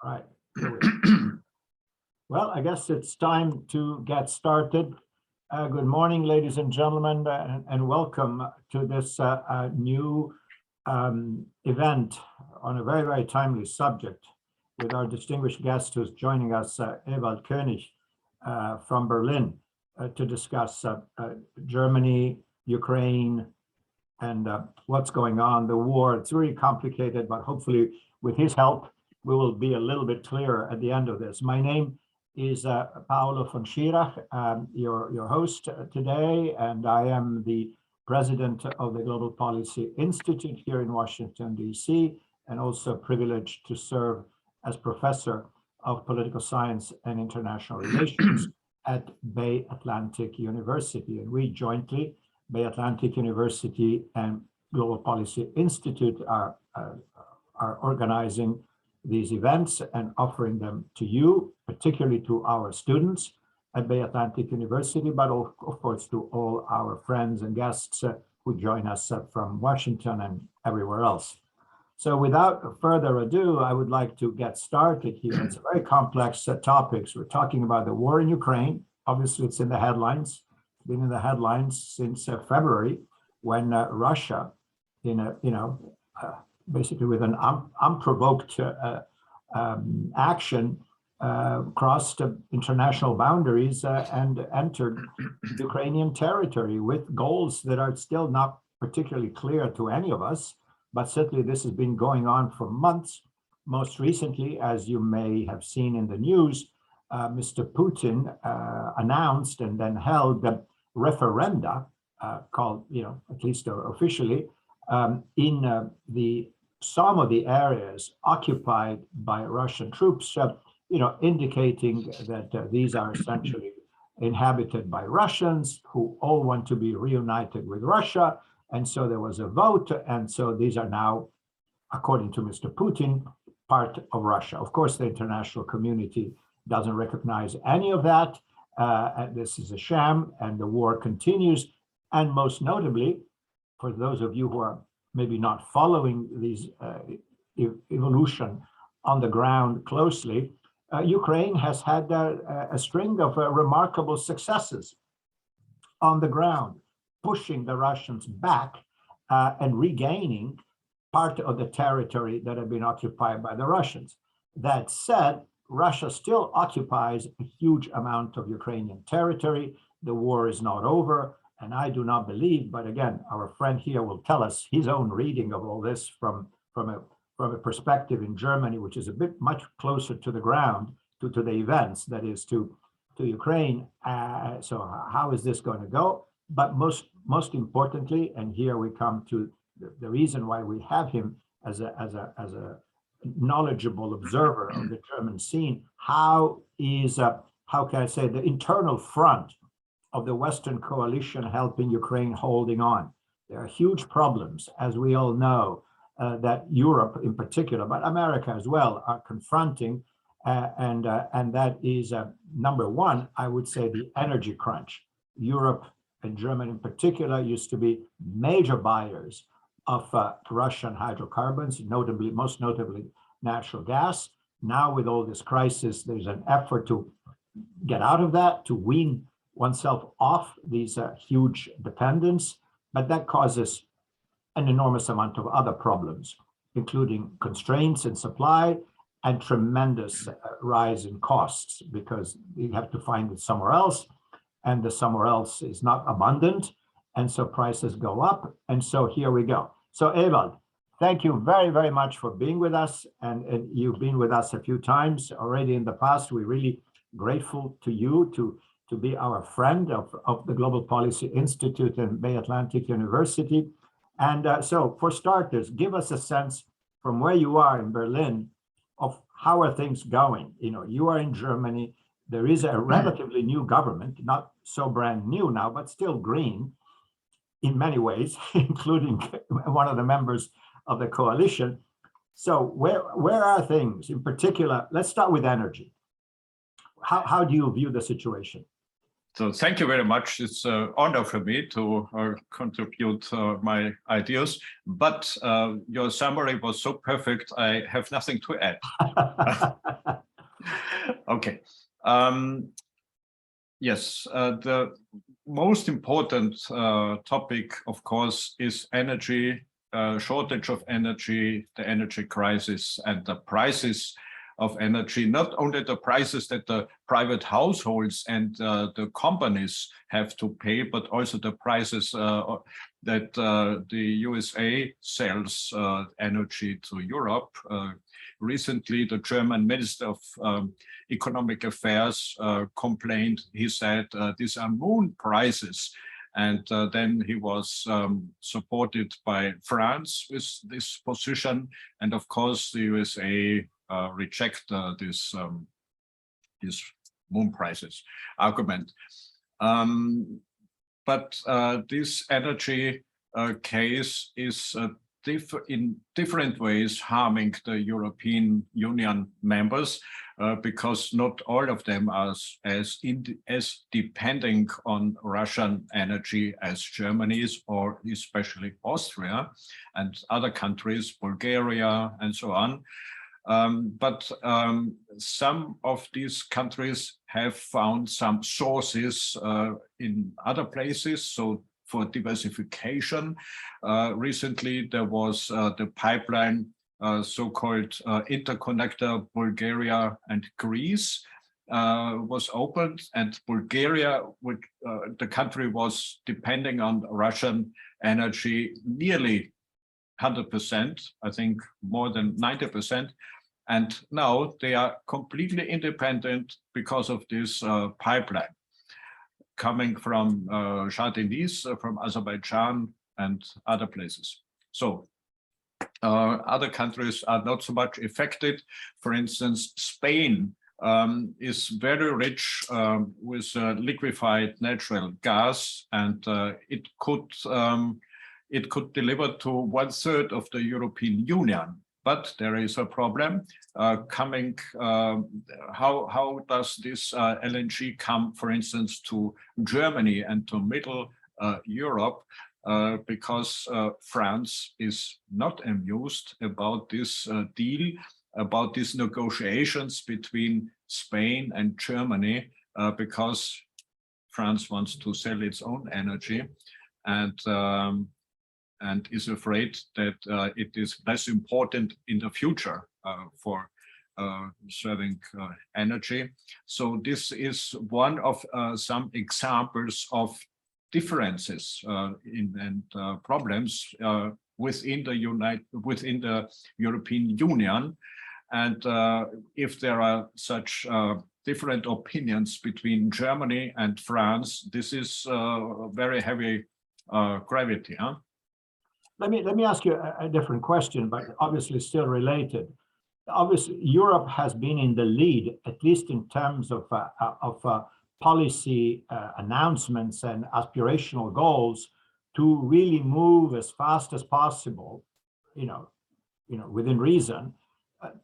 Right. Well, I guess it's time to get started. Good morning, ladies and gentlemen, and welcome to this new event on a very, very timely subject with our distinguished guest who's joining us, Ewald König from Berlin, to discuss Germany, Ukraine, and what's going on, the war. It's really complicated, but hopefully with his help, we will be a little bit clearer at the end of this. My name is Paolo von Schirach, your host today, and I am the president of the Global Policy Institute here in Washington, D.C., and also privileged to serve as professor of political science and international relations at Bay Atlantic University. And we jointly, Bay Atlantic University and Global Policy Institute, are organizing these events and offering them to you, particularly to our students at Bay Atlantic University, but of course to all our friends and guests who join us from Washington and everywhere else. So without further ado, I would like to get started here. It's a very complex topics. We're talking about the war in Ukraine. Obviously, it's in the headlines. It's been in the headlines since February, when Russia, in a basically with an unprovoked action, crossed international boundaries and entered Ukrainian territory with goals that are still not particularly clear to any of us, but certainly this has been going on for months. Most recently, as you may have seen in the news, Mr. Putin announced and then held referenda called, at least officially, in some of the areas occupied by Russian troops, indicating that these are essentially inhabited by Russians who all want to be reunited with Russia. And so there was a vote. And so these are now, according to Mr. Putin, part of Russia. Of course, the international community doesn't recognize any of that. This is a sham, and the war continues. And most notably, for those of you who are maybe not following these evolution on the ground closely, Ukraine has had a string of remarkable successes on the ground, pushing the Russians back and regaining part of the territory that had been occupied by the Russians. That said, Russia still occupies a huge amount of Ukrainian territory. The war is not over. And I do not believe, but again, our friend here will tell us his own reading of all this from a perspective in Germany, which is a bit much closer to the ground, to the events, that is to Ukraine. So how is this going to go? But most importantly, and here we come to the reason why we have him as a knowledgeable observer of the German scene, how can I say, the internal front of the Western coalition helping Ukraine holding on. There are huge problems, as we all know, that Europe in particular, but America as well, are confronting. And that is, number one, I would say, the energy crunch. Europe and Germany in particular used to be major buyers of Russian hydrocarbons, most notably natural gas. Now with all this crisis, there's an effort to get out of that, to wean oneself off these huge dependence, but that causes an enormous amount of other problems, including constraints in supply and tremendous rise in costs, because you have to find it somewhere else, and the somewhere else is not abundant, and so prices go up, and so here we go. So Ewald, thank you very, very much for being with us, and you've been with us a few times already in the past. We're really grateful to you to be our friend of the Global Policy Institute and Bay Atlantic University. And so for starters, give us a sense from where you are in Berlin of how are things going. You are in Germany. There is a relatively new government, not so brand new now, but still green in many ways, including one of the members of the coalition. So where are things in particular? Let's start with energy. How do you view the situation? So thank you very much. It's an honor for me to contribute my ideas, but your summary was so perfect, I have nothing to add. Okay. Yes, the most important topic, of course, is energy, shortage of energy, the energy crisis, and the prices of energy, not only the prices that the private households and the companies have to pay, but also the prices that the USA sells energy to Europe. Recently, the German Minister of Economic Affairs complained. He said, these are moon prices. And then he was supported by France with this position. And of course, the USA reject this moon prices argument. But this energy case is in different ways harming the European Union members, because not all of them are as depending on Russian energy as Germany is, or especially Austria and other countries, Bulgaria and so on. But some of these countries have found some sources in other places. So for diversification, recently there was the pipeline, so-called interconnector Bulgaria and Greece was opened, and Bulgaria, which the country was depending on Russian energy nearly 100%, I think more than 90%. And now they are completely independent because of this pipeline coming from Shah Deniz, from Azerbaijan and other places. So other countries are not so much affected. For instance, Spain is very rich with liquefied natural gas, and it could deliver to 1/3 of the European Union. But there is a problem coming. How does this LNG come, for instance, to Germany and to Middle Europe? Because France is not amused about this deal, about these negotiations between Spain and Germany, because France wants to sell its own energy, and is afraid that it is less important in the future for serving energy. So this is one of some examples of differences and problems within the European Union. And if there are such different opinions between Germany and France, this is very heavy gravity. Huh? Let me ask you a different question, but obviously still related. Obviously, Europe has been in the lead, at least in terms of policy announcements and aspirational goals, to really move as fast as possible, within reason,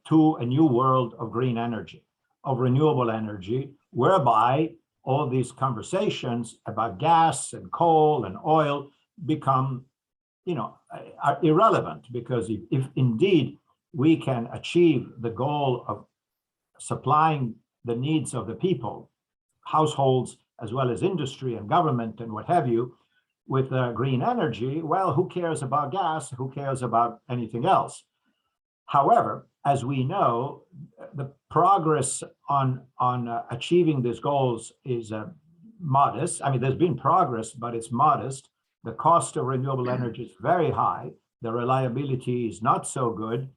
to a new world of green energy, of renewable energy, whereby all these conversations about gas and coal and oil become are irrelevant, because if indeed we can achieve the goal of supplying the needs of the people, households, as well as industry and government and what have you, with green energy, well, who cares about gas? Who cares about anything else? However, as we know, the progress on achieving these goals is modest. I mean, there's been progress, but it's modest. The cost of renewable energy is very high. The reliability is not so good.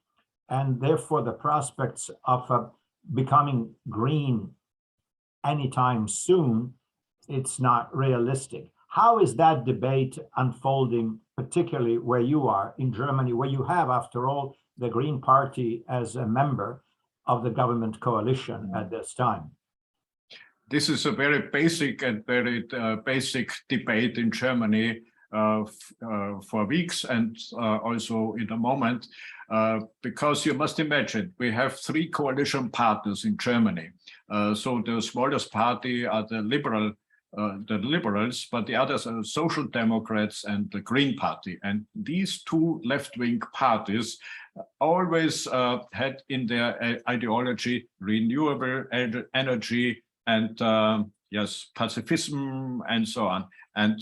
And therefore, the prospects of becoming green anytime soon, it's not realistic. How is that debate unfolding, particularly where you are in Germany, where you have, after all, the Green Party as a member of the government coalition at this time? This is a very basic and very basic debate in Germany for weeks and also in the moment, because you must imagine we have 3 coalition partners in Germany. So the smallest party are the Liberal the liberals, but the others are social democrats and the Green Party. And these two left-wing parties always had in their ideology renewable energy and yes, pacifism and so on. And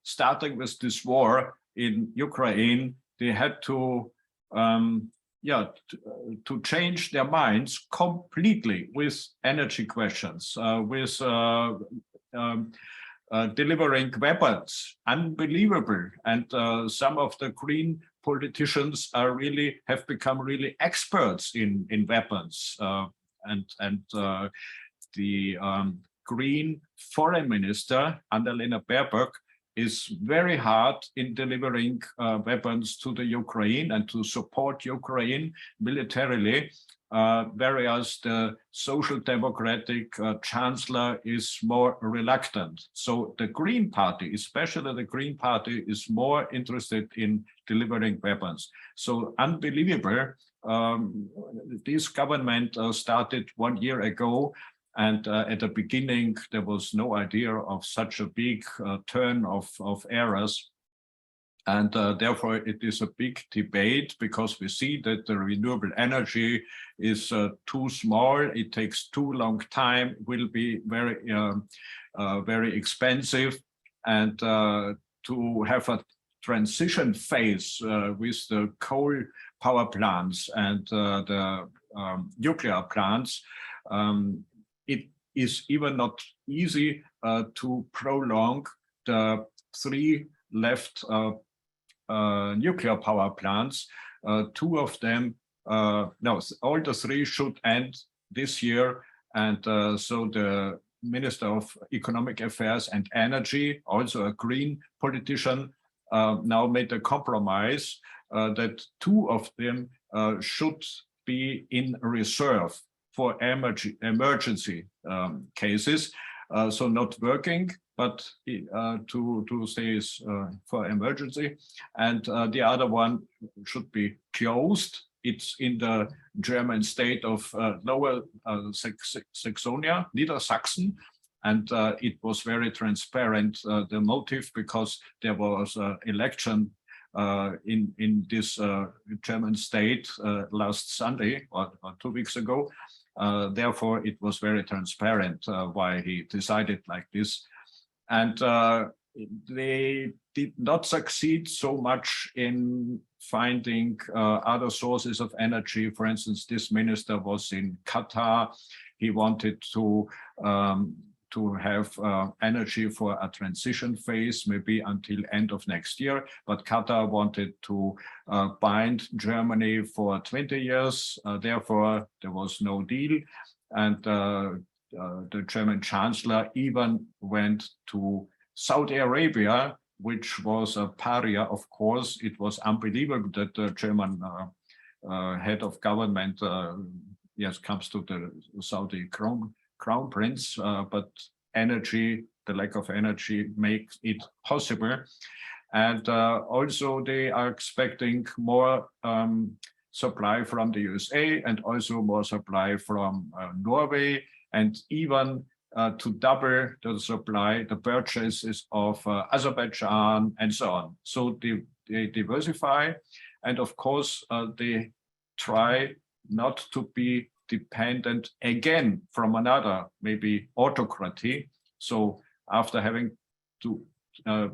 starting with this war in Ukraine, they had to to change their minds completely with energy questions, with delivering weapons, unbelievable. And some of the Green politicians have become really experts in weapons. The Green foreign minister, Annalena Baerbock, is very hard in delivering weapons to the Ukraine and to support Ukraine militarily, whereas the social democratic chancellor is more reluctant. So the Green Party, especially the Green Party, is more interested in delivering weapons. So unbelievable. This government started 1 year ago. And at the beginning, there was no idea of such a big turn of errors. And therefore, it is a big debate because we see that the renewable energy is too small. It takes too long time, will be very expensive. And to have a transition phase with the coal power plants and the nuclear plants, it is even not easy to prolong the 3 left nuclear power plants. 2 of them, no, all the 3 should end this year. And so the Minister of Economic Affairs and Energy, also a Green politician, now made a compromise that 2 of them should be in reserve for emergency cases, so not working, but to stay for emergency. And the other one should be closed. It's in the German state of Lower Saxonia, Niedersachsen. And it was very transparent, the motive, because there was an election in this German state last Sunday or 2 weeks ago. Therefore, it was very transparent why he decided like this. And they did not succeed so much in finding other sources of energy. For instance, this minister was in Qatar. He wanted to have energy for a transition phase, maybe until end of next year. But Qatar wanted to bind Germany for 20 years. Therefore, there was no deal. And the German chancellor even went to Saudi Arabia, which was a pariah, of course. It was unbelievable that the German head of government comes to the Saudi crown prince, but energy, the lack of energy makes it possible. And also they are expecting more supply from the USA and also more supply from Norway, and even to double the supply, the purchases of Azerbaijan and so on. So they diversify, and of course they try not to be dependent again from another, maybe autocracy. So after having to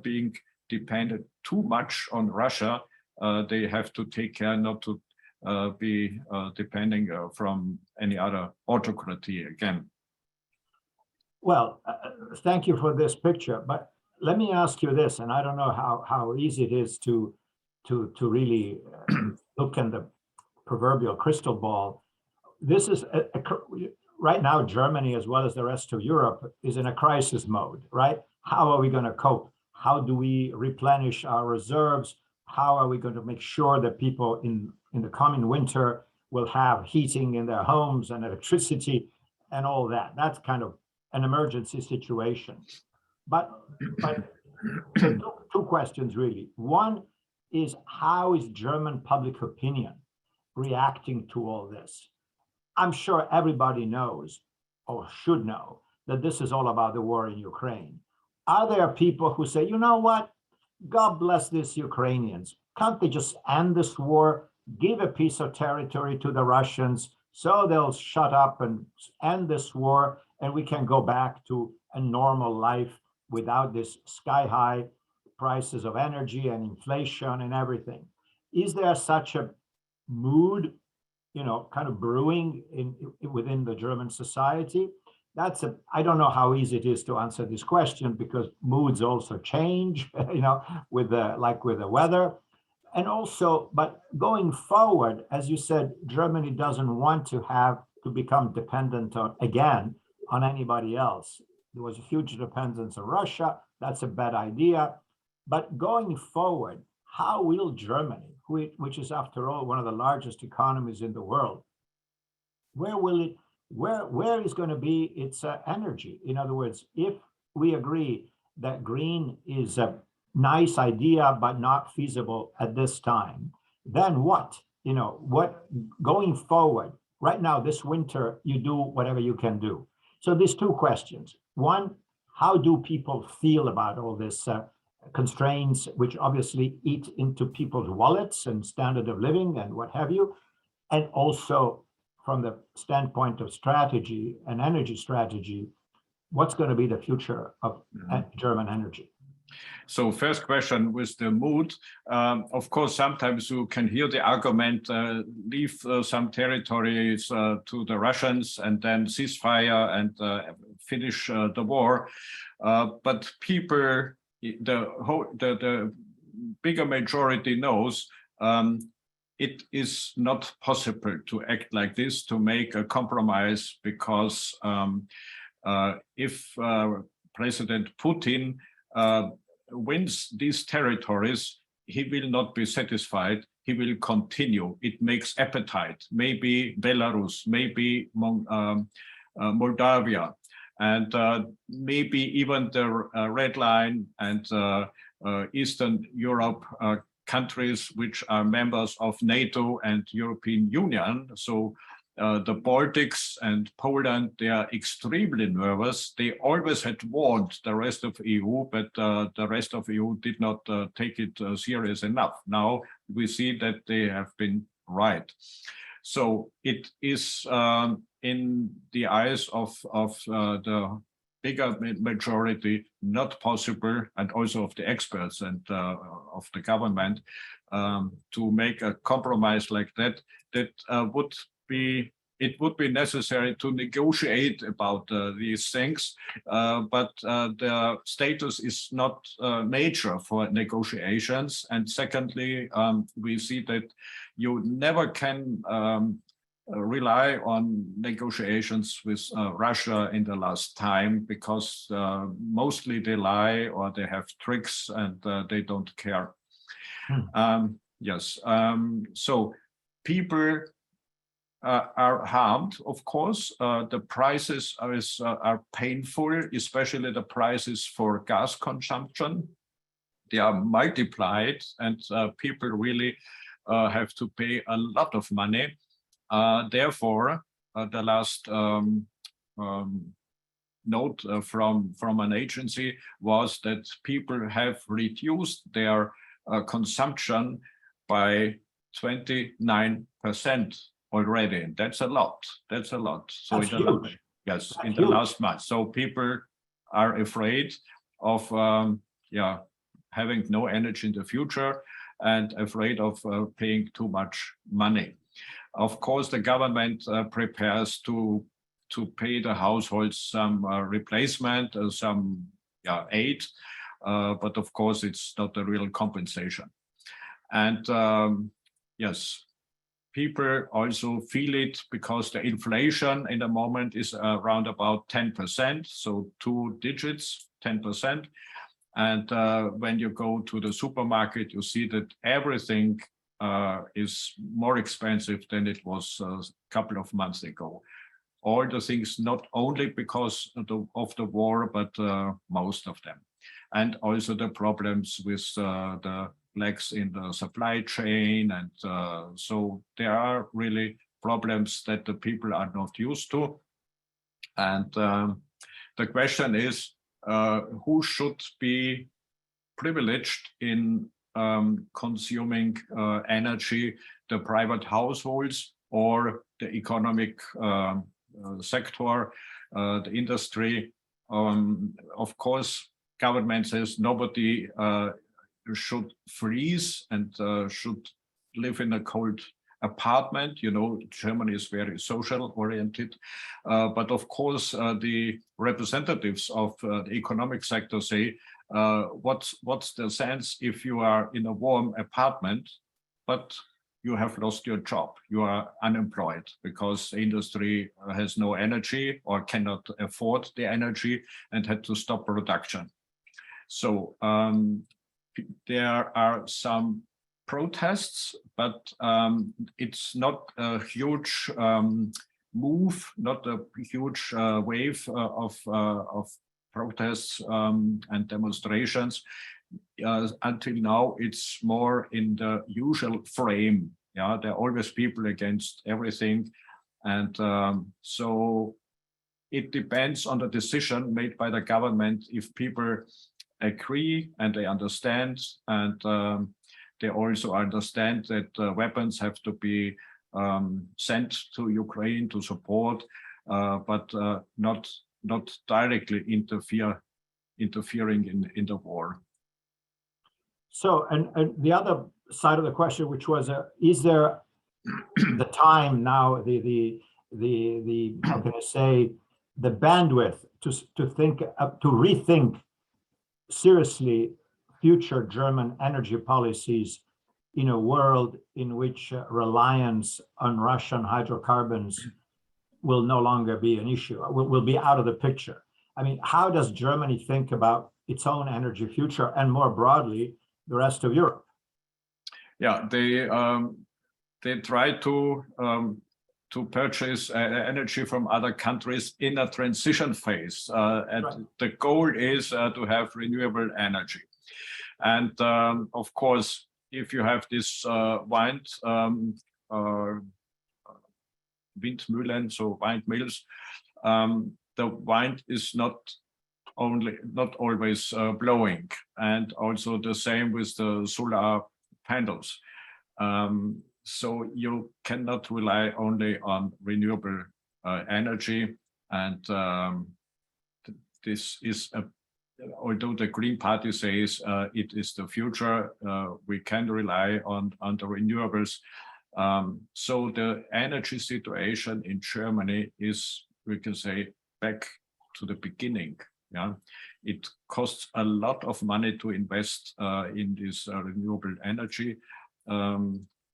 being dependent too much on Russia, they have to take care not to be depending from any other autocracy again. Well, thank you for this picture, but let me ask you this, and I don't know how easy it is to really look in the proverbial crystal ball. This is right now, Germany, as well as the rest of Europe, is in a crisis mode, right? How are we going to cope? How do we replenish our reserves? How are we going to make sure that people in the coming winter will have heating in their homes and electricity and all that? That's kind of an emergency situation. But two questions really. One is, how is German public opinion reacting to all this? I'm sure everybody knows, or should know, that this is all about the war in Ukraine. are there people who say, you know what, God bless these Ukrainians. Can't they just end this war, give a piece of territory to the Russians so they'll shut up and end this war, and we can go back to a normal life without this sky-high prices of energy and inflation and everything? Is there such a mood, kind of brewing within the German society? I don't know how easy it is to answer this question, because moods also change, with the weather. And also, but going forward, as you said, Germany doesn't want to become dependent on anybody else. There was a huge dependence on Russia. That's a bad idea. But going forward, how will Germany, which is after all one of the largest economies in the world, where is going to be its energy? In other words, if we agree that green is a nice idea but not feasible at this time, then what? What going forward? Right now, this winter, you do whatever you can do. So there's two questions. One, how do people feel about all this constraints, which obviously eat into people's wallets and standard of living and what have you? And also, from the standpoint of strategy and energy strategy, what's going to be the future of German energy? So first question with the mood. Of course, sometimes you can hear the argument, leave some territories to the Russians and then ceasefire and finish the war. But people, the bigger majority knows it is not possible to act like this, to make a compromise, because if President Putin wins these territories, he will not be satisfied. He will continue. It makes appetite. Maybe Belarus, maybe Moldavia, and maybe even the Red Line and Eastern Europe countries which are members of NATO and European Union. So the Baltics and Poland, they are extremely nervous. They always had warned the rest of EU, but the rest of EU did not take it serious enough. Now we see that they have been right. So it is in the eyes of the bigger majority not possible, and also of the experts and of the government, to make a compromise like that. That it would be necessary to negotiate about these things, but the status is not major for negotiations. And secondly, we see that you never can rely on negotiations with Russia in the last time, because mostly they lie or they have tricks and they don't care. Yes, so people are harmed, of course. The prices are painful, especially the prices for gas consumption. They are multiplied, and people really have to pay a lot of money. Therefore, the last note from an agency was that people have reduced their consumption by 29% already. That's a lot. That's a lot. So that's huge. Yes, that's in huge. The last month. So people are afraid of having no energy in the future, and afraid of paying too much money. Of course, the government prepares to pay the households some replacement, some aid, but of course it's not a real compensation. And yes, people also feel it, because the inflation in the moment is around about 10%, so 2 digits, 10%. And when you go to the supermarket, you see that everything is more expensive than it was a couple of months ago. All the things, not only because of the war, but most of them. And also the problems with the lacks in the supply chain. And so there are really problems that the people are not used to. And the question is, who should be privileged in consuming energy, the private households or the economic sector, the industry. Of course, government says nobody should freeze and should live in a cold apartment. You know, Germany is very social oriented, but of course the representatives of the economic sector say, what's the sense if you are in a warm apartment, but you have lost your job, you are unemployed because the industry has no energy or cannot afford the energy and had to stop production. So there are some protests, but it's not a huge move, not a huge wave of protests and demonstrations. Until now, it's more in the usual frame. Yeah, there are always people against everything, and so it depends on the decision made by the government. If people agree and they understand, and they also understand that weapons have to be sent to Ukraine to support, but not directly interfering in the war. So, and the other side of the question, which was, is there the time now, the how can I say, the bandwidth to think, to rethink seriously future German energy policies in a world in which reliance on Russian hydrocarbons will no longer be an issue, will be out of the picture? I mean, how does Germany think about its own energy future, and more broadly, the rest of Europe? Yeah, they try to purchase energy from other countries in a transition phase, and right. The goal is to have renewable energy. And of course, if you have this windmühlen, so windmills, the wind is not always blowing, and also the same with the solar panels. So you cannot rely only on renewable energy, and this is although the Green Party says it is the future, we can rely on the renewables. So the energy situation in Germany is, we can say, back to the beginning. Yeah, it costs a lot of money to invest in this renewable energy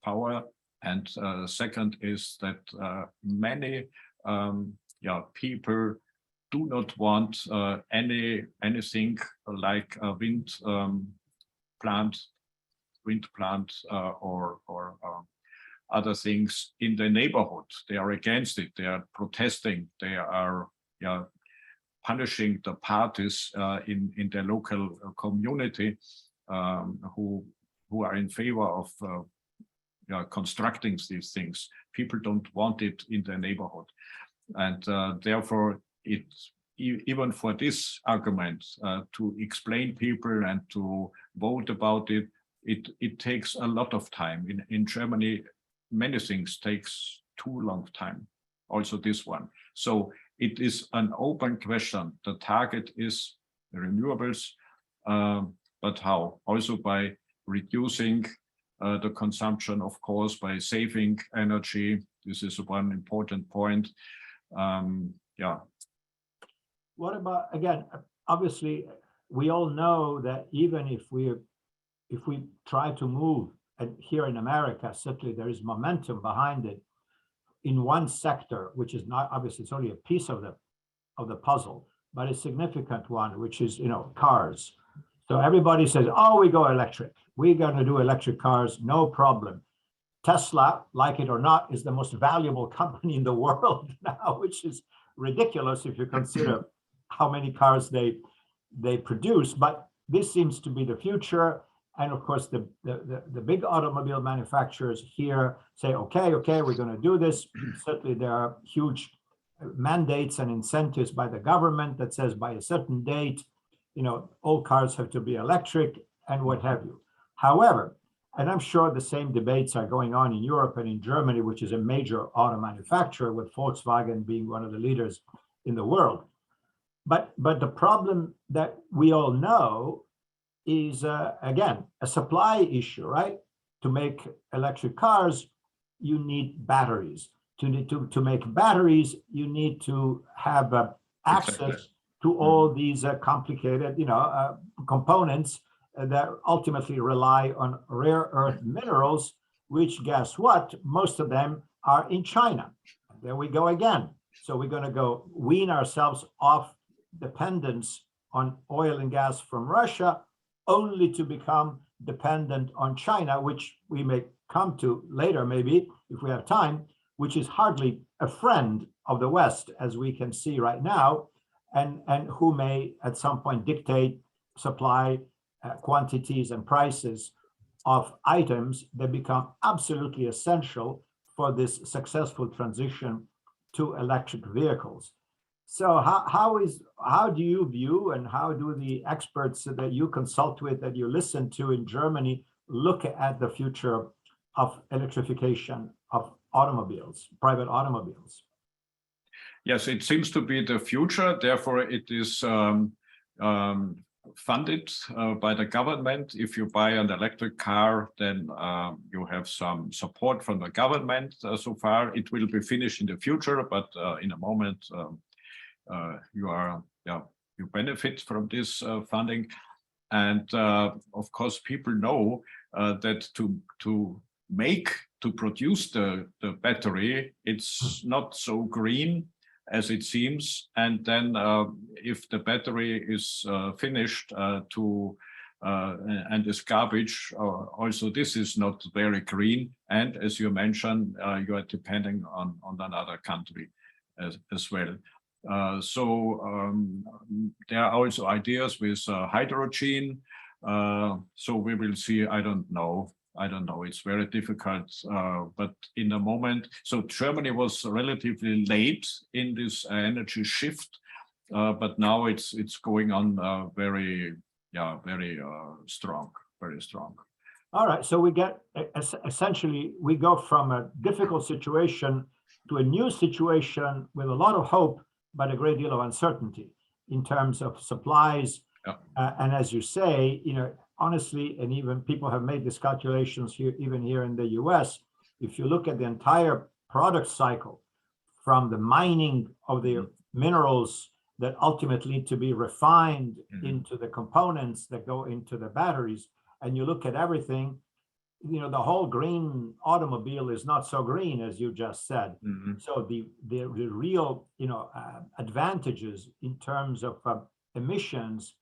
power. And second is that many people do not want anything like a wind plant or other things in the neighborhood. They are against it. They are protesting. They are punishing the parties in their local community who are in favor of constructing these things. People don't want it in their neighborhood, and therefore even for this argument to explain people and to vote about it, it takes a lot of time. In Germany, many things takes too long time. Also this one. So it is an open question. The target is the renewables, but how? Also by reducing the consumption, of course, by saving energy. This is one important point. What about, again, obviously, we all know that even if we try to move, and here in America, certainly there is momentum behind it, in one sector, which is not, obviously it's only a piece of the puzzle, but a significant one, which is, cars. So everybody says, oh, we go electric. We're going to do electric cars, no problem. Tesla, like it or not, is the most valuable company in the world now, which is ridiculous if you consider how many cars they produce. But this seems to be the future. And of course, the big automobile manufacturers here say, okay, we're going to do this. Certainly, there are huge mandates and incentives by the government that says by a certain date, all cars have to be electric and what have you. However, and I'm sure the same debates are going on in Europe and in Germany, which is a major auto manufacturer, with Volkswagen being one of the leaders in the world. But the problem that we all know is, again, a supply issue, right? To make electric cars, you need batteries. To make batteries, you need to have access to all these complicated, components that ultimately rely on rare earth minerals, which, guess what? Most of them are in China. There we go again. So we're going to go wean ourselves off dependence on oil and gas from Russia, only to become dependent on China, which we may come to later, maybe, if we have time, which is hardly a friend of the West, as we can see right now, and who may at some point dictate supply quantities and prices of items that become absolutely essential for this successful transition to electric vehicles. So how do you view, and how do the experts that you consult with, that you listen to in Germany, look at the future of electrification of automobiles, private automobiles? Yes, it seems to be the future. Therefore, it is funded by the government. If you buy an electric car, then you have some support from the government. So far, it will be finished in the future, but in a moment, you benefit from this funding. And of course, people know that to produce the battery, it's not so green as it seems. And then if the battery is finished and is garbage, also this is not very green. And as you mentioned, you are depending on another country as well. So there are also ideas with hydrogen. So we will see. I don't know. It's very difficult. But in the moment, so Germany was relatively late in this energy shift, but now it's going on very strong, very strong. All right. So we get essentially, we go from a difficult situation to a new situation with a lot of hope, but a great deal of uncertainty in terms of supplies. Yeah. And as you say, honestly, and even people have made these calculations here, even here in the US, if you look at the entire product cycle, from the mining of the minerals that ultimately need to be refined into the components that go into the batteries, and you look at everything, the whole green automobile is not so green, as you just said. So the real advantages in terms of emissions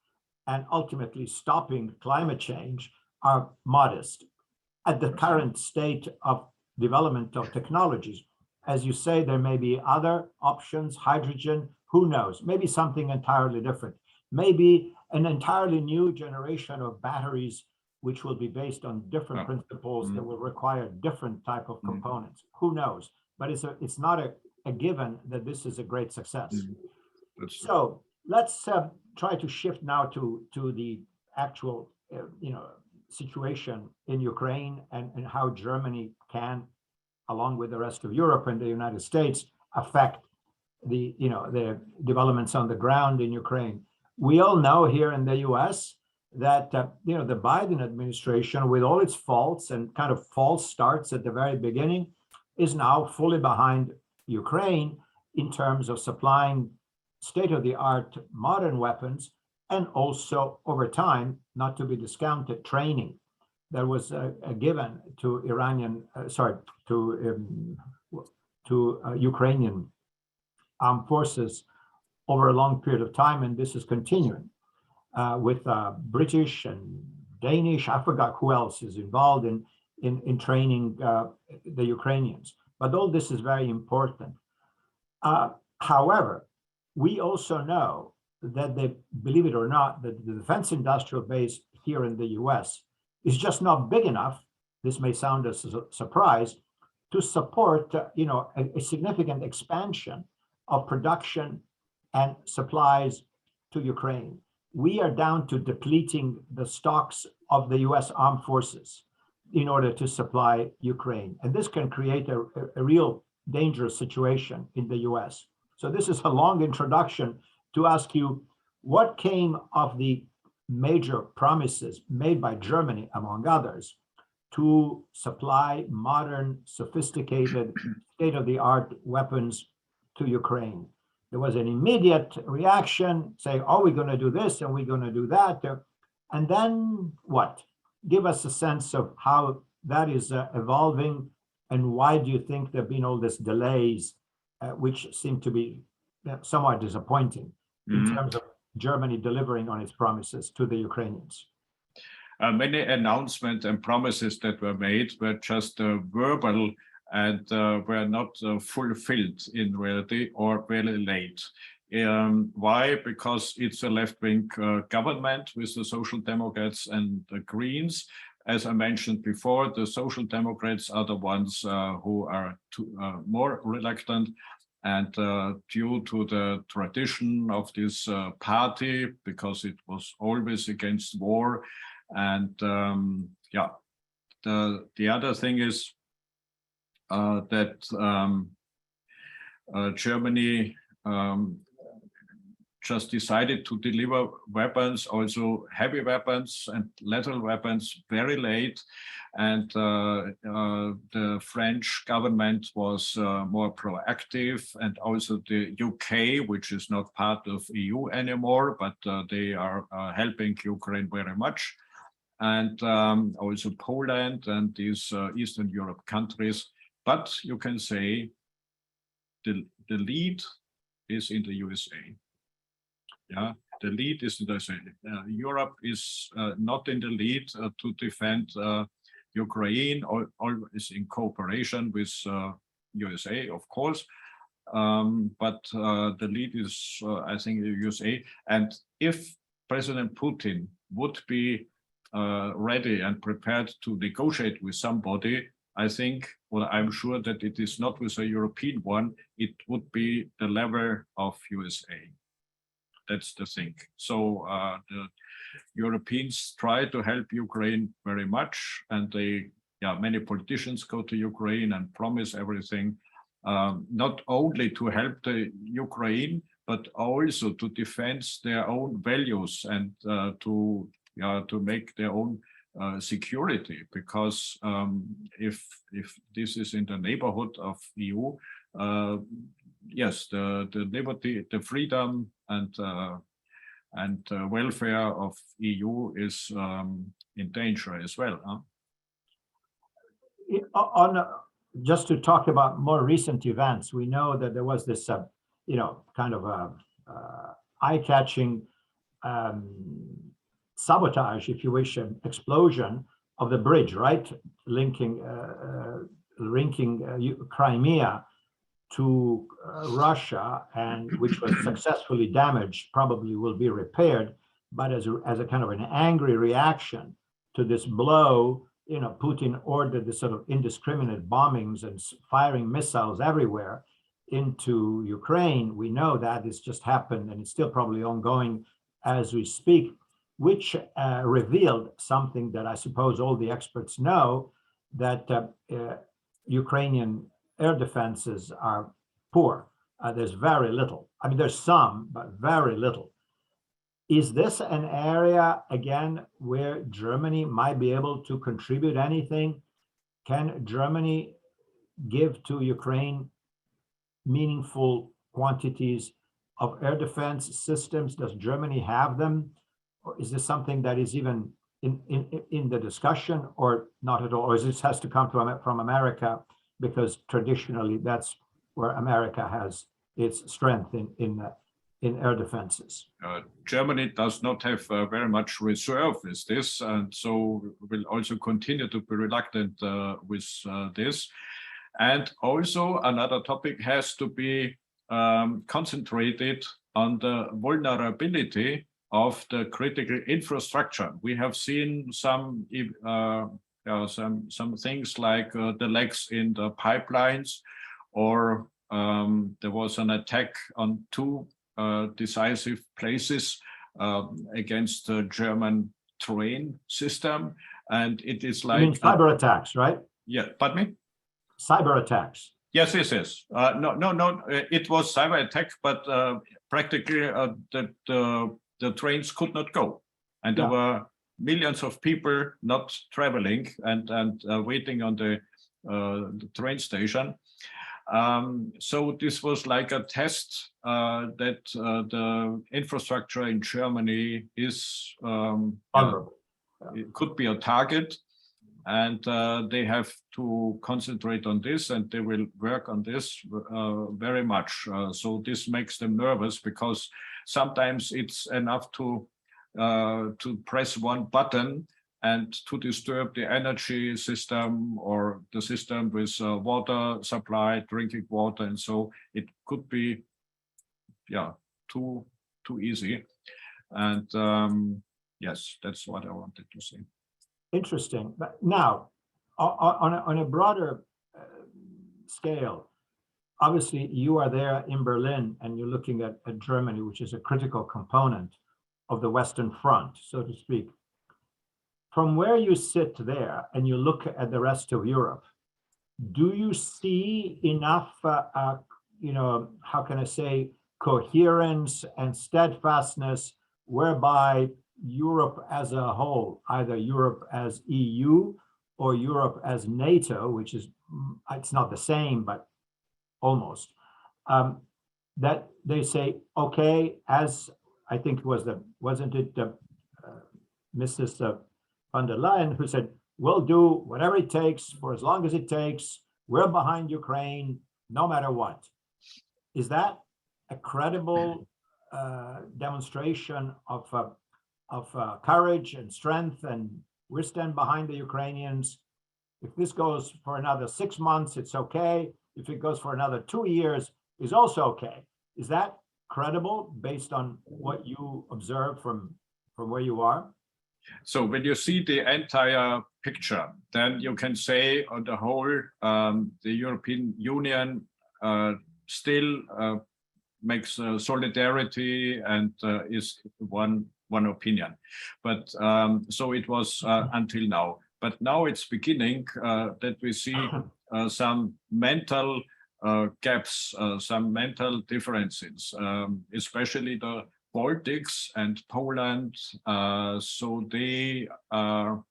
and ultimately stopping climate change are modest at the current state of development of technologies. As you say, there may be other options, hydrogen, who knows, maybe something entirely different, maybe an entirely new generation of batteries, which will be based on different principles that will require different type of components. Who knows? But it's not a given that this is a great success. So let's try to shift now to the actual situation in Ukraine and how Germany can, along with the rest of Europe and the United States, affect the developments on the ground in Ukraine. We all know here in the US that the Biden administration, with all its faults and kind of false starts at the very beginning, is now fully behind Ukraine in terms of supplying state-of-the-art modern weapons, and also over time, not to be discounted, training that was given to Ukrainian armed forces over a long period of time, and this is continuing with British and Danish. I forgot who else is involved in training the Ukrainians. But all this is very important. However, we also know that believe it or not, that the defense industrial base here in the US is just not big enough. This may sound as a surprise, to support a significant expansion of production and supplies to Ukraine. we are down to depleting the stocks of the US armed forces in order to supply Ukraine. And this can create a real dangerous situation in the US. So this is a long introduction to ask you, what came of the major promises made by Germany, among others, to supply modern, sophisticated, state-of-the-art weapons to Ukraine? There was an immediate reaction saying, oh, we're going to do this and we're going to do that. And then what? Give us a sense of how that is evolving, and why do you think there have been all these delays, which seem to be somewhat disappointing in terms of Germany delivering on its promises to the Ukrainians? Many announcements and promises that were made were just verbal and were not fulfilled in reality, or very late. Why? Because it's a left-wing government with the Social Democrats and the Greens. As I mentioned before, the Social Democrats are the ones who are more reluctant, and due to the tradition of this party, because it was always against war. And yeah, the other thing is that Germany just decided to deliver weapons, also heavy weapons and lethal weapons, very late. And the French government was more proactive, and also the UK, which is not part of EU anymore, but they are helping Ukraine very much. And also Poland and these Eastern Europe countries. But you can say the lead is in the USA. Yeah, the lead is in the USA. Europe is not in the lead to defend Ukraine, always in cooperation with USA, of course. But the lead is, I think, the USA. And if President Putin would be ready and prepared to negotiate with somebody, I think, well, I'm sure that it is not with a European one, it would be the level of USA. That's the thing. So the Europeans try to help Ukraine very much, and many politicians go to Ukraine and promise everything, not only to help the Ukraine, but also to defend their own values and to make their own security, because if this is in the neighborhood of EU, yes, the liberty, the freedom, and welfare of EU is in danger as well. Huh? Just to talk about more recent events, we know that there was this, kind of eye-catching sabotage, if you wish, explosion of the bridge, right, linking Crimea to Russia, and which was successfully damaged, probably will be repaired. But as a kind of an angry reaction to this blow, Putin ordered this sort of indiscriminate bombings and firing missiles everywhere into Ukraine. We know that it's just happened, and it's still probably ongoing as we speak, which revealed something that I suppose all the experts know, that Ukrainian air defenses are poor. There's very little. I mean, there's some, but very little. Is this an area, again, where Germany might be able to contribute anything? Can Germany give to Ukraine meaningful quantities of air defense systems? Does Germany have them? Or is this something that is even in the discussion, or not at all? Or is this has to come from America, because traditionally that's where America has its strength in air defenses? Germany does not have very much reserve with this, and so will also continue to be reluctant with this. And also another topic has to be concentrated on the vulnerability of the critical infrastructure. We have seen some things like the leaks in the pipelines, or there was an attack on two decisive places against the German train system, and it is I mean like cyber attacks, right? yeah. Pardon me. Cyber attacks. Yes. No. It was cyber attack, but practically the trains could not go, and there were millions of people not traveling and waiting on the train station. So this was like a test that the infrastructure in Germany is Vulnerable. it could be a target, and they have to concentrate on this, and they will work on this very much. So this makes them nervous, because sometimes it's enough to press one button and to disturb the energy system or the system with water supply, drinking water, and so it could be too easy. And yes, that's what I wanted to say. Interesting. But now, on a broader scale, obviously you are there in Berlin and you're looking at Germany, which is a critical component of the Western Front, so to speak. From where you sit there and you look at the rest of Europe, do you see enough, how can I say, coherence and steadfastness whereby Europe as a whole, either Europe as EU or Europe as NATO, which is, it's not the same, but almost, that they say, okay, as I think wasn't it Mrs. von der Leyen who said, we'll do whatever it takes for as long as it takes. We're behind Ukraine, no matter what. Is that a credible demonstration of courage and strength, and we stand behind the Ukrainians? If this goes for another 6 months, it's okay. If it goes for another 2 years, it's also okay. Is that credible based on what you observe from where you are? So when you see the entire picture, then you can say on the whole, the European Union still makes solidarity and is one opinion. But so it was until now. But now it's beginning that we see some mental gaps, some mental differences, especially the Baltics and Poland. So they are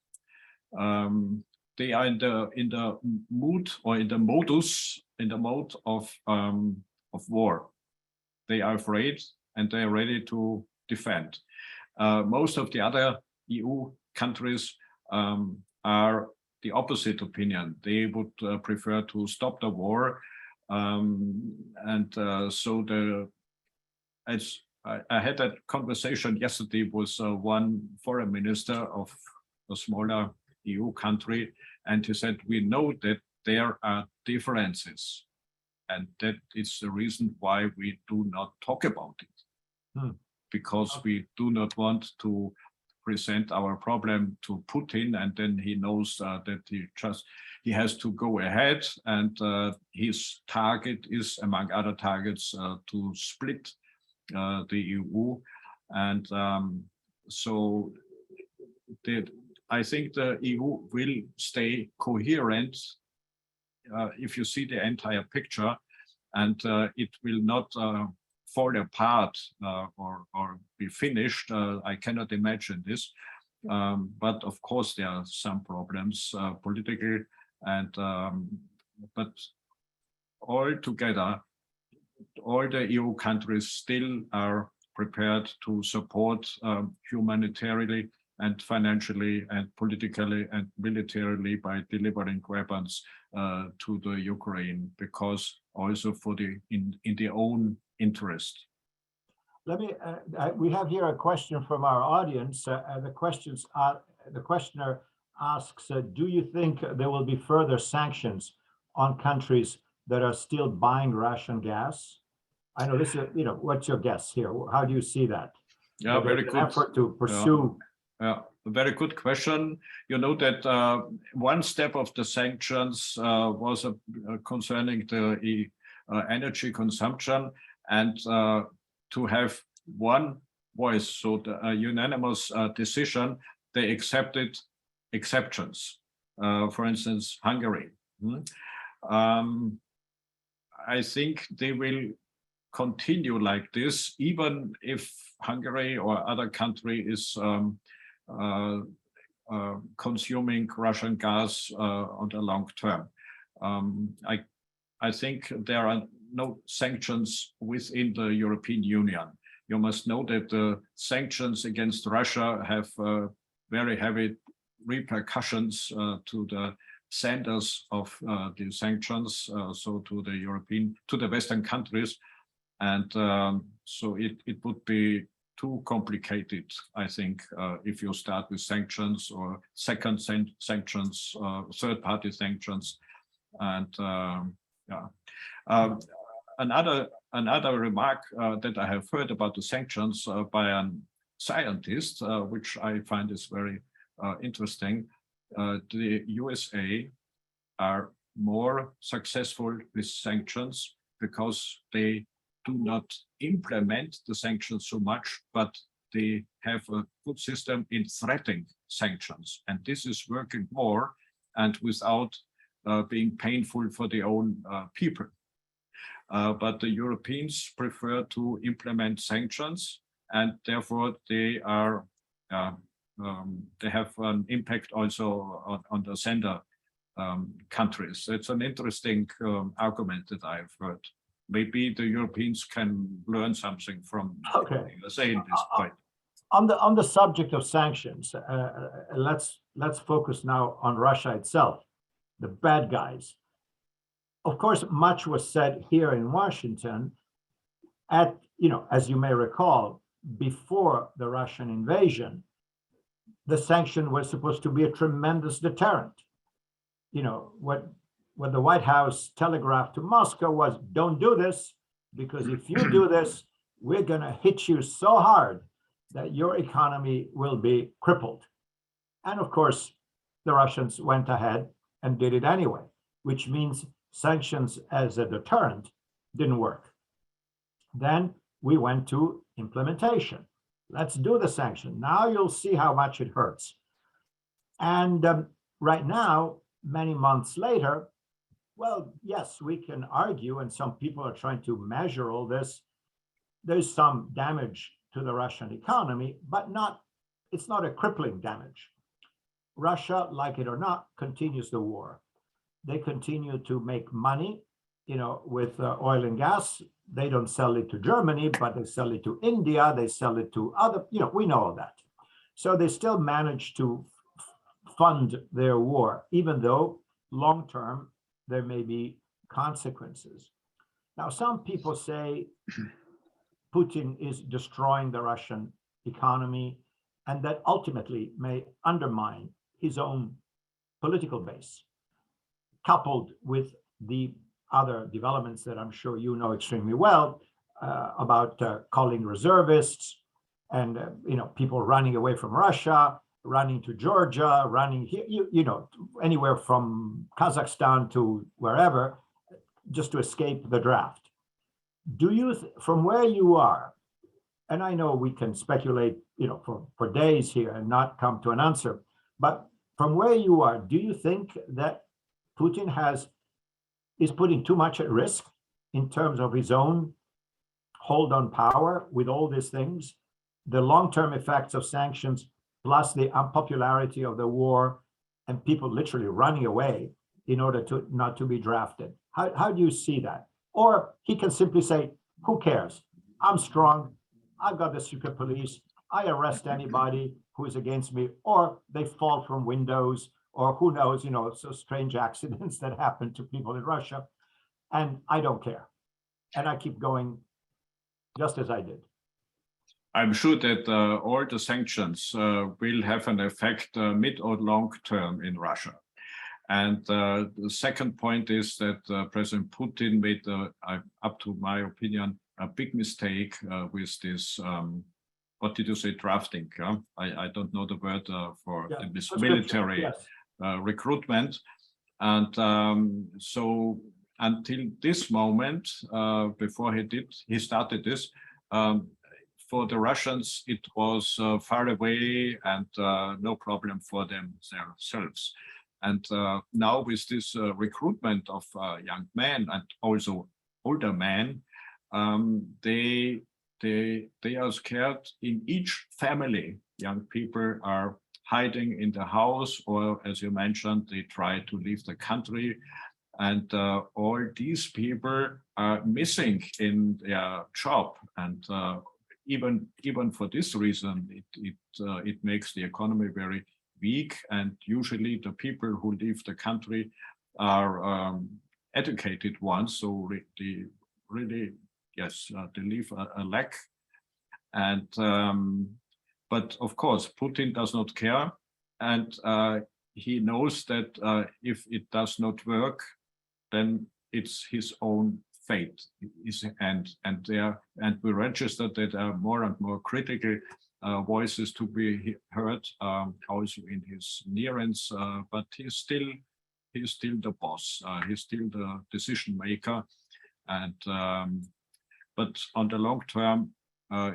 in the mood or in the mode of war. They are afraid and they are ready to defend. Most of the other EU countries are the opposite opinion. They would prefer to stop the war, I had that conversation yesterday with one foreign minister of a smaller EU country, and he said, we know that there are differences, and that is the reason why we do not talk about it, because we do not want to present our problem to Putin, and then he knows that he has to go ahead, and his target is, among other targets, to split the EU, and so I think the EU will stay coherent if you see the entire picture, and it will not fall apart or be finished. I cannot imagine this, but of course there are some problems politically, and but all together, all the EU countries still are prepared to support humanitarily and financially and politically and militarily by delivering weapons to the Ukraine, because also in their own interest. Let me. We have here a question from our audience. The questioner asks, "Do you think there will be further sanctions on countries that are still buying Russian gas?" I know this is, what's your guess here? How do you see that? Yeah, very good. Effort to pursue. Yeah, a very good question. You know that one step of the sanctions was concerning the energy consumption, and to have one voice, so the unanimous decision. They accepted exceptions. For instance, Hungary. I think they will continue like this, even if Hungary or other country is consuming Russian gas on the long term. I think there are no sanctions within the European Union. You must know that the sanctions against Russia have very heavy repercussions to the senders of the sanctions, so to the Western countries. And so it would be too complicated, I think, if you start with sanctions or second sanctions, third-party sanctions. And another remark that I have heard about the sanctions by a scientist, which I find is very interesting. The USA are more successful with sanctions because they do not implement the sanctions so much, but they have a good system in threatening sanctions. And this is working more and without being painful for their own people. But the Europeans prefer to implement sanctions, and therefore they are they have an impact also on the sender countries. It's an interesting argument that I've heard. Maybe the Europeans can learn something from the USA in this point. On the subject of sanctions, let's focus now on Russia itself, the bad guys. Of course, much was said here in Washington as you may recall, before the Russian invasion. The sanction was supposed to be a tremendous deterrent. What the White House telegraphed to Moscow was, don't do this, because if you do this, we're going to hit you so hard that your economy will be crippled. And of course, the Russians went ahead and did it anyway, which means sanctions as a deterrent didn't work. Then we went to implementation. Let's do the sanction. Now you'll see how much it hurts. And right now, many months later, well, yes, we can argue, and some people are trying to measure all this. There's some damage to the Russian economy, but it's not a crippling damage. Russia, like it or not, continues the war. They continue to make money, with oil and gas. They don't sell it to Germany, but they sell it to India. They sell it to other, we know all that. So they still manage to fund their war, even though long-term there may be consequences. Now, some people say Putin is destroying the Russian economy, and that ultimately may undermine his own political base, coupled with the other developments that I'm sure you know extremely well about calling reservists and people running away from Russia, running to Georgia, running here, anywhere from Kazakhstan to wherever, just to escape the draft. Do you, from where you are, and I know we can speculate, for days here and not come to an answer, but from where you are, do you think that Putin is putting too much at risk in terms of his own hold on power with all these things, the long-term effects of sanctions, plus the unpopularity of the war, and people literally running away in order to not to be drafted? How do you see that? Or he can simply say, who cares? I'm strong. I've got the secret police. I arrest anybody who is against me, or they fall from windows, or who knows, so strange accidents that happen to people in Russia, and I don't care. And I keep going just as I did. I'm sure that all the sanctions will have an effect mid or long term in Russia. And the second point is that President Putin made, up to my opinion, a big mistake with this, what did you say, drafting? I don't know the word for this military. Yes. Recruitment. And so until this moment, before he started this, for the Russians, it was far away and no problem for themselves. And now with this recruitment of young men and also older men, they are scared. In each family, young people are hiding in the house, or as you mentioned, they try to leave the country. And all these people are missing in their job. And even for this reason, it makes the economy very weak. And usually the people who leave the country are educated ones. So they really, yes, they leave a lack. And but of course, Putin does not care. And he knows that if it does not work, then it's his own fate. And we register that there are more and more critical voices to be heard, also in his nearings. But he's still the boss. He's still the decision maker. And but on the long term,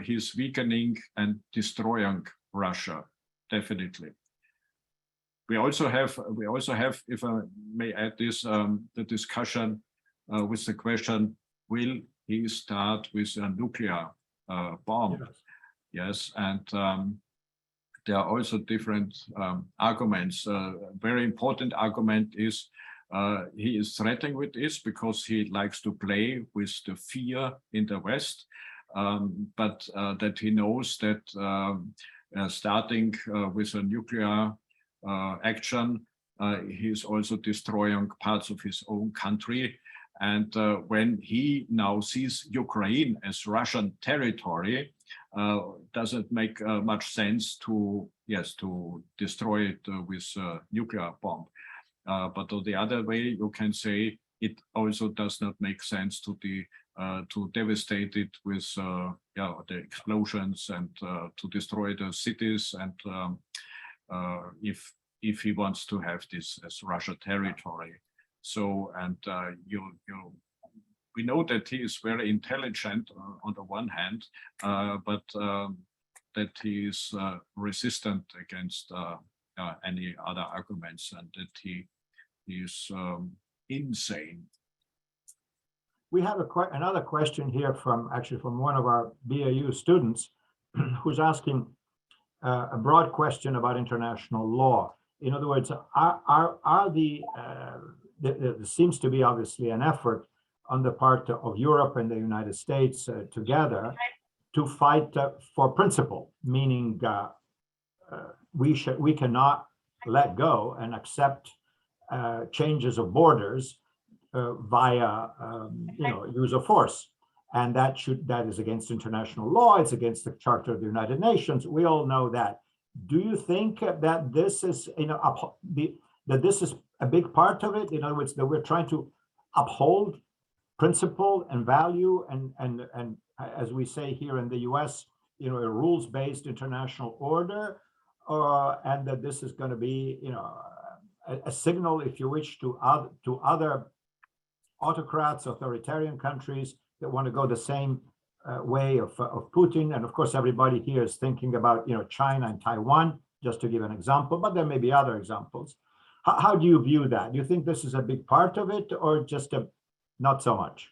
he's weakening and destroying Russia, definitely. We also have, if I may add this, the discussion with the question, will he start with a nuclear bomb? Yes, and there are also different arguments. A very important argument is he is threatening with this because he likes to play with the fear in the West, but that he knows that starting with a nuclear action, he is also destroying parts of his own country. And when he now sees Ukraine as Russian territory, doesn't make much sense to destroy it with a nuclear bomb. But on the other way, you can say it also does not make sense to devastate it with the explosions and to destroy the cities. And if he wants to have this as Russia territory. So, and we know that he is very intelligent on the one hand, but that he is resistant against any other arguments, and that he is insane. We have another question here from one of our BAU students who's asking a broad question about international law. In other words, there seems to be obviously an effort on the part of Europe and the United States together to fight for principle, meaning we cannot let go and accept changes of borders via use of force, and that is against international law. It's against the Charter of the United Nations. We all know that. Do you think that this is that this is a big part of it? In other words, that we're trying to uphold principle and value and as we say here in the U.S., a rules-based international order, and that this is going to be a signal, if you wish, to other autocrats, authoritarian countries that want to go the same way of Putin. And of course, everybody here is thinking about China and Taiwan, just to give an example, but there may be other examples. How do you view that? Do you think this is a big part of it, or just not so much?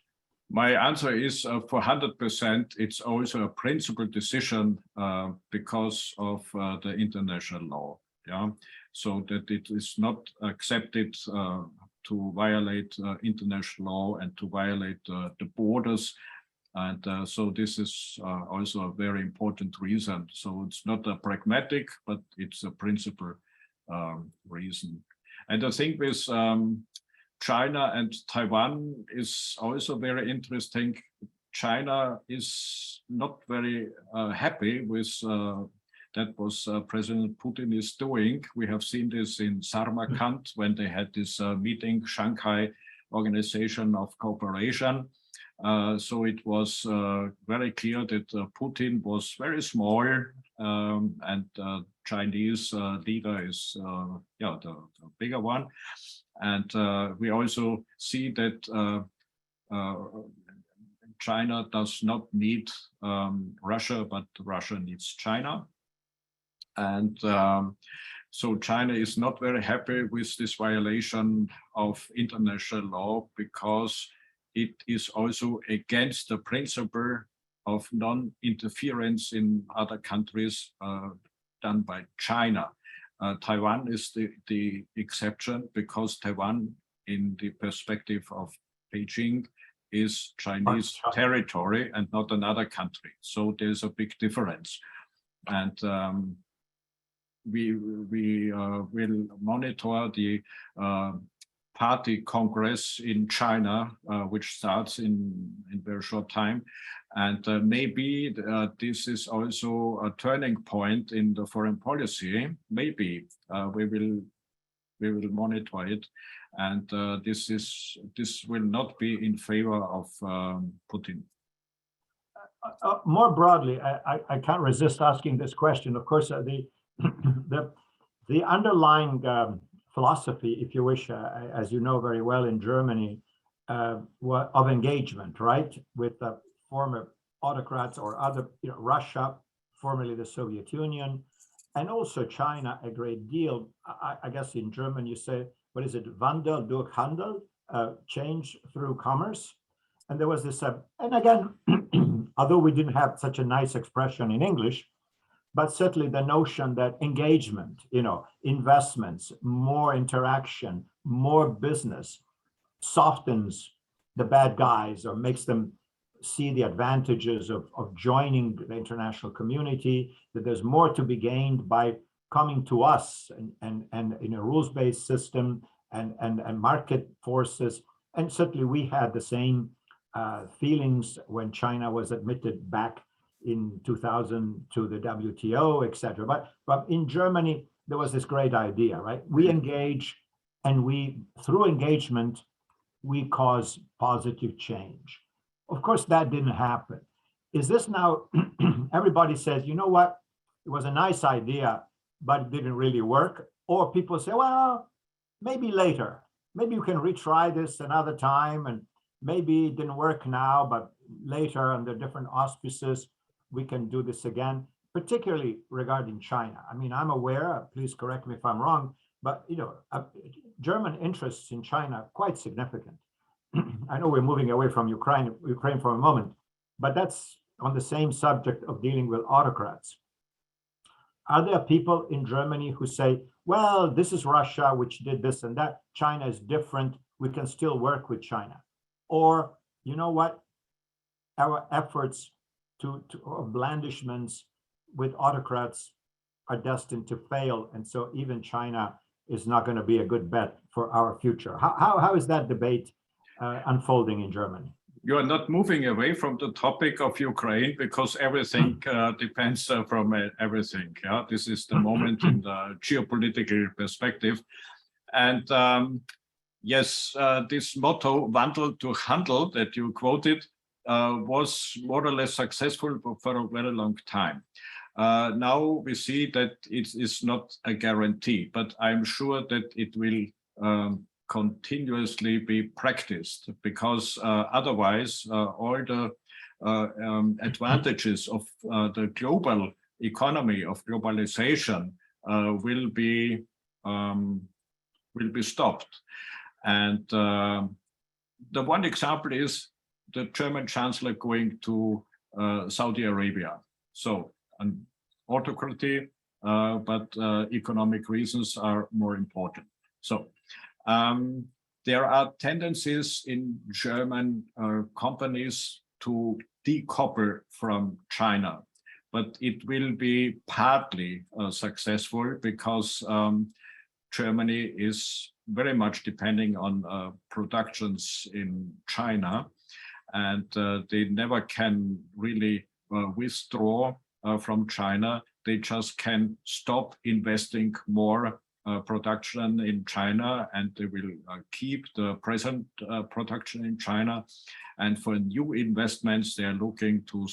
My answer is for 100%, it's also a principled decision because of the international law. Yeah, so that it is not accepted to violate international law and to violate the borders. And so this is also a very important reason. So it's not a pragmatic, but it's a principal reason. And I think with China and Taiwan is also very interesting. China is not very happy with that was President Putin is doing. We have seen this in Samarkand when they had this meeting, Shanghai Organization of Cooperation. So it was very clear that Putin was very small, and Chinese leader is the bigger one. And we also see that China does not need Russia, but Russia needs China. And so China is not very happy with this violation of international law because it is also against the principle of non-interference in other countries done by China. Taiwan is the exception because Taiwan, in the perspective of Beijing, is Chinese territory and not another country. So there's a big difference. And we will monitor the party congress in China, which starts in very short time. And maybe this is also a turning point in the foreign policy. Maybe we will monitor it, and this will not be in favor of Putin. More broadly, I can't resist asking this question. Of course, the underlying philosophy, if you wish, as you know very well in Germany, of engagement, right, with the former autocrats or other, Russia, formerly the Soviet Union, and also China, a great deal. I guess in German you say, what is it, Wandel durch Handel, change through commerce. And there was this, and again, although we didn't have such a nice expression in English, but certainly the notion that engagement, investments, more interaction, more business softens the bad guys or makes them see the advantages of joining the international community, that there's more to be gained by coming to us and in a rules-based system and market forces. And certainly we had the same feelings when China was admitted back in 2000 to the WTO, etc. But in Germany, there was this great idea, right? We engage, and through engagement, we cause positive change. Of course, that didn't happen. Is this now, everybody says, you know what, it was a nice idea, but it didn't really work? Or people say, well, maybe later, maybe you can retry this another time, and maybe it didn't work now, but later under different auspices, we can do this again, particularly regarding China. I mean, I'm aware, please correct me if I'm wrong, but German interests in China are quite significant. I know we're moving away from Ukraine for a moment, but that's on the same subject of dealing with autocrats. Are there people in Germany who say, well, this is Russia, which did this and that, China is different, we can still work with China? Or, you know what, our efforts to blandishments with autocrats are destined to fail, and so even China is not going to be a good bet for our future. How is that debate unfolding in Germany? You are not moving away from the topic of Ukraine because everything depends from everything. Yeah, this is the moment in the geopolitical perspective, and yes, this motto "Wandel durch Handel" that you quoted was more or less successful for a very long time. Now we see that it is not a guarantee, but I'm sure that it will continuously be practiced, because otherwise all the advantages of the global economy, of globalization, will be stopped. And the one example is the German chancellor going to Saudi Arabia. So an autocracy, but economic reasons are more important. So there are tendencies in German companies to decouple from China, but it will be partly successful because Germany is very much depending on productions in China, and they never can really withdraw from China. They just can stop investing more production in China, and they will keep the present production in China. And for new investments, they are looking to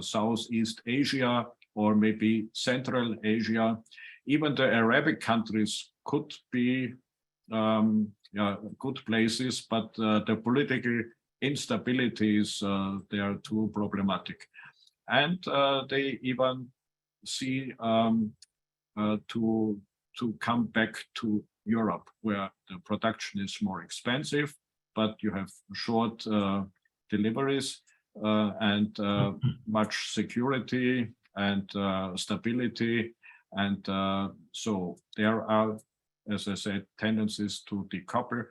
Southeast Asia or maybe Central Asia. Even the Arabic countries could be good places, but the political instabilities, they are too problematic. And they even see to come back to Europe, where the production is more expensive, but you have short deliveries and much security and stability. And so there are, as I said, tendencies to decouple,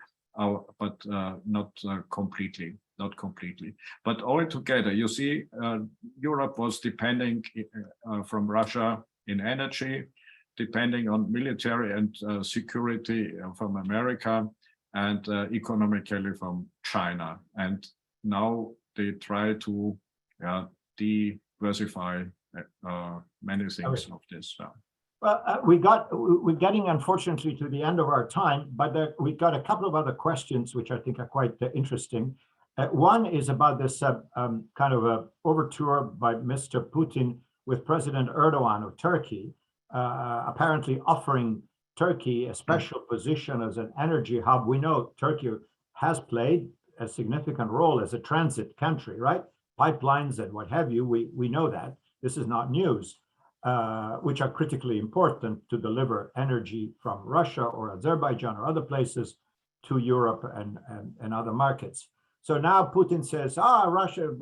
but not completely. But altogether, you see, Europe was depending from Russia in energy, depending on military and security from America, and economically from China. And now they try to diversify many things of this. Well, we're getting, unfortunately, to the end of our time, but we got a couple of other questions which I think are quite interesting. One is about this kind of a overture by Mr. Putin with President Erdogan of Turkey, apparently offering Turkey a special position as an energy hub. We know Turkey has played a significant role as a transit country, right? Pipelines and what have you, we know that. This is not news, which are critically important to deliver energy from Russia or Azerbaijan or other places to Europe and other markets. So now Putin says, Russia,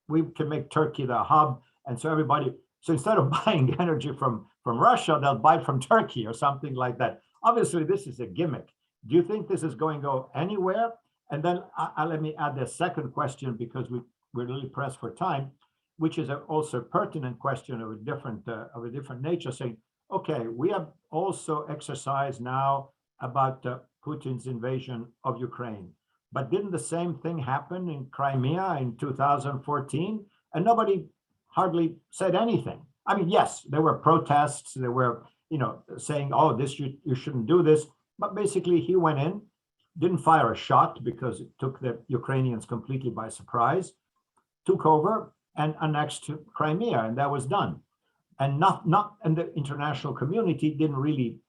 we can make Turkey the hub. And so everybody, so instead of buying energy from Russia, they'll buy from Turkey or something like that. Obviously, this is a gimmick. Do you think this is going to go anywhere? And then let me add the second question, because we're really pressed for time, which is also a pertinent question of a different nature, saying, okay, we have also exercised now about Putin's invasion of Ukraine. But didn't the same thing happen in Crimea in 2014? And nobody hardly said anything. I mean, yes, there were protests. There were, saying, oh, you shouldn't do this. But basically, he went in, didn't fire a shot because it took the Ukrainians completely by surprise, took over and annexed Crimea, and that was done. And and the international community didn't really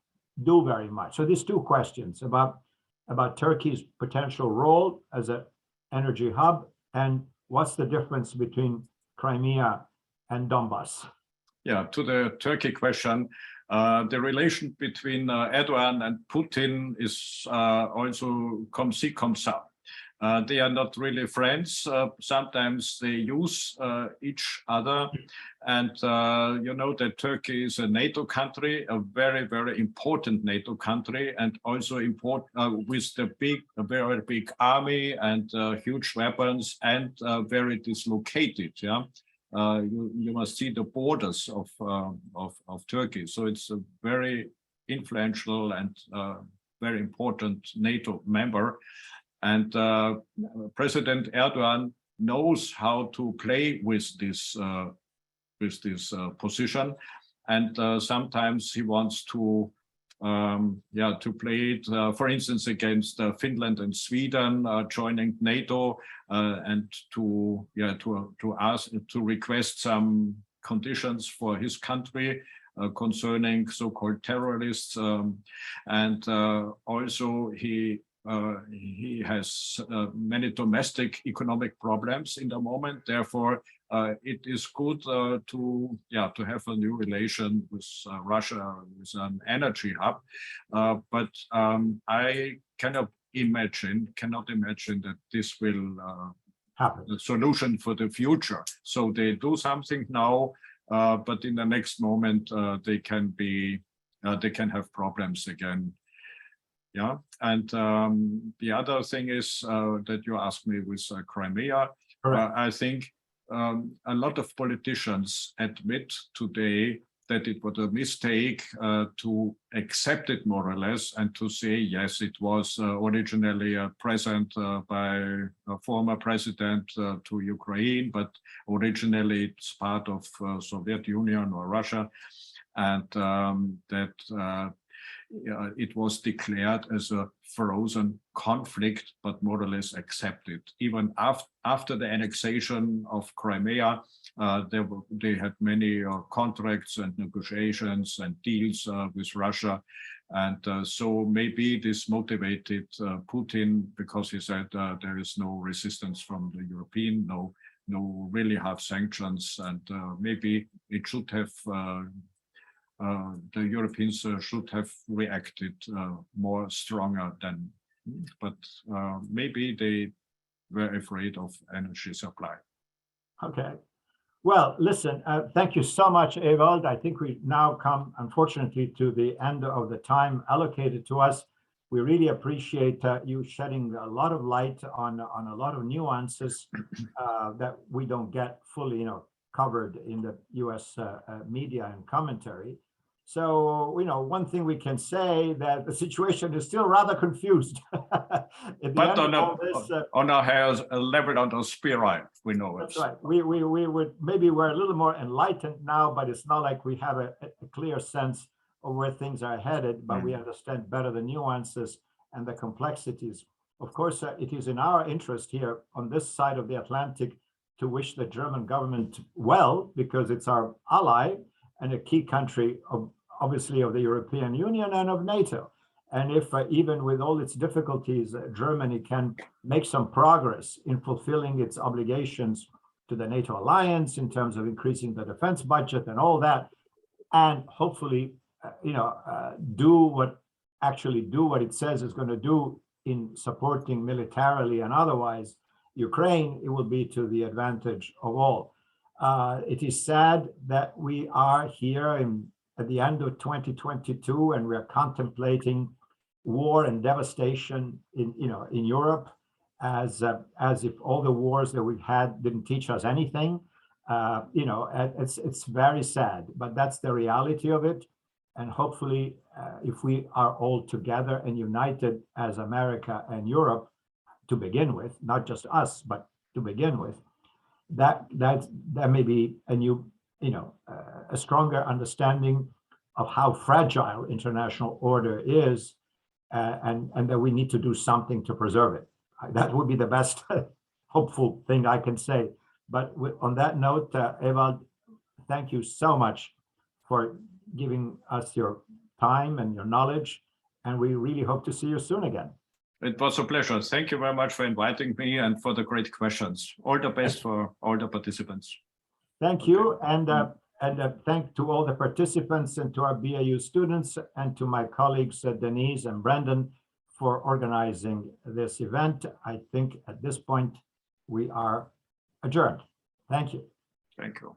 do very much. So these two questions about Turkey's potential role as an energy hub, and what's the difference between Crimea and Donbass? Yeah, to the Turkey question, the relation between Erdogan and Putin is also comme ci, comme ça. They are not really friends. Sometimes they use each other. And you know that Turkey is a NATO country, a very, very important NATO country, and also with a very big army and huge weapons, and very dislocated. Yeah, you must see the borders of Turkey. So it's a very influential and very important NATO member. And President Erdogan knows how to play with this position, and sometimes he wants to play it, for instance, against Finland and Sweden joining NATO, and to request some conditions for his country concerning so-called terrorists, and also he has many domestic economic problems in the moment. Therefore, it is good to have a new relation with Russia, with an energy hub. But I cannot imagine that this will happen. The solution for the future. So they do something now, but in the next moment they can have problems again. Yeah, and the other thing is that you asked me with Crimea. I think a lot of politicians admit today that it was a mistake to accept it more or less, and to say, yes, it was originally a present by a former president to Ukraine, but originally it's part of Soviet Union or Russia, and that it was declared as a frozen conflict, but more or less accepted. Even after the annexation of Crimea, they had many contracts and negotiations and deals with Russia, And so maybe this motivated Putin, because he said there is no resistance from the European, no really have sanctions, and maybe it should have the Europeans should have reacted more stronger than, but maybe they were afraid of energy supply. Okay. Well, listen, thank you so much, Ewald. I think we now come, unfortunately, to the end of the time allocated to us. We really appreciate you shedding a lot of light on a lot of nuances that we don't get fully, covered in the U.S. Media and commentary. So, one thing we can say that the situation is still rather confused. But on our hairs, a level on the spiral, we know it. That's right. We would maybe we're a little more enlightened now, but it's not like we have a clear sense of where things are headed, but we understand better the nuances and the complexities. Of course, it is in our interest here on this side of the Atlantic to wish the German government well, because it's our ally and a key country, obviously, of the European Union and of NATO. And if even with all its difficulties, Germany can make some progress in fulfilling its obligations to the NATO alliance in terms of increasing the defense budget and all that, and hopefully, do what it says it's going to do in supporting militarily and otherwise Ukraine, it will be to the advantage of all. It is sad that we are here at the end of 2022 and we are contemplating war and devastation in Europe, as if all the wars that we've had didn't teach us anything. It's very sad, but that's the reality of it. And hopefully, if we are all together and united as America and Europe to begin with, not just us, but to begin with, that may be a new, a stronger understanding of how fragile international order is, and that we need to do something to preserve it. That would be the best hopeful thing I can say. But on that note, Ewald, thank you so much for giving us your time and your knowledge, and we really hope to see you soon again. It was a pleasure. Thank you very much for inviting me and for the great questions. All the best for all the participants. Thank you, and thank to all the participants and to our BAU students and to my colleagues Denise and Brendan for organizing this event. I think at this point we are adjourned. Thank you. Thank you.